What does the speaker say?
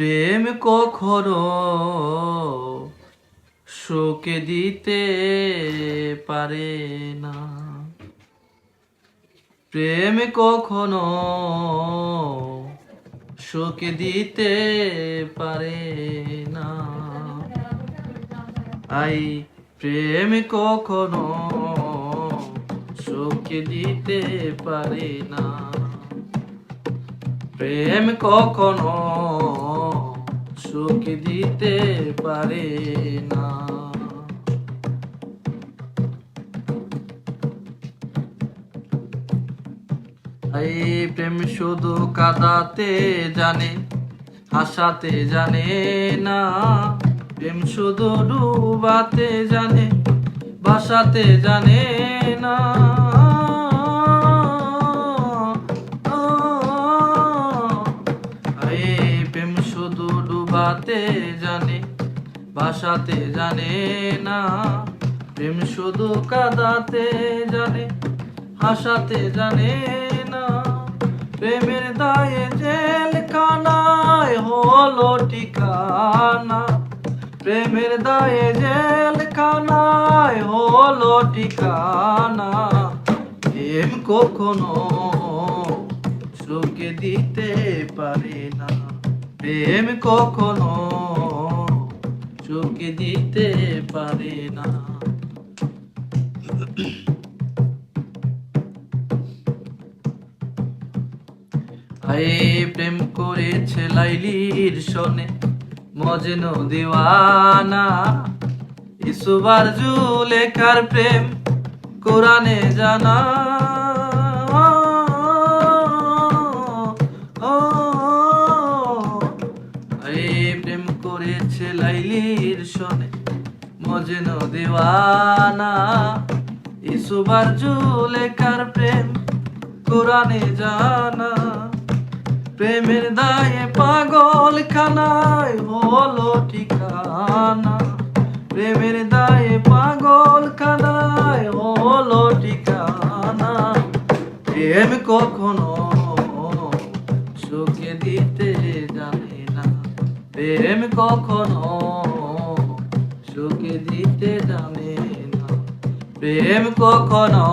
প্রেম কখনো সুখে দিতে পারে না। প্রেম কখনো সুখে দিতে পারে না। আই প্রেম কখনো সুখে দিতে পারে না। প্রেম কখনো সুখ দিতে পারে না। এই প্রেম শুধু কাঁদাতে জানে, হাসাতে জানে না। প্রেম শুধু ডুবাতে জানে, ভাসাতে জানে না। প্রেম শুধু ডুবাতে জানে, ভাসাতে জানে না। প্রেম শুধু কাঁদাতে জানে, হাসাতে জানে না। প্রেমের দায়ে জেলখানায় হলো ঠিকানা। প্রেমের দায়ে জেলখানায় হলো ঠিকানা। প্রেম কখনো সুখে দিতে পারে না। প্রেম কখনো সুখে দিতে পারে না। প্রেম করেছে লাইলির সনে মজনু দিওয়ানা। ইউসুফ আর জুলেখার প্রেম কোরআনে জানা। প্রেম করেছে লাইলির সনে মজনু দিওয়ানা। ইউসুফ আর জুলেখার প্রেম কোরআনে জানা। প্রেমের দায়ে পাগল খানায় হলো ঠিকানা। প্রেমের দায়ে পাগল খানায় হলো ঠিকানা। প্রেম কখনো সুখে দিতে জানে না। প্রেম কখনো সুখে দিতে জানে না। প্রেম কখনো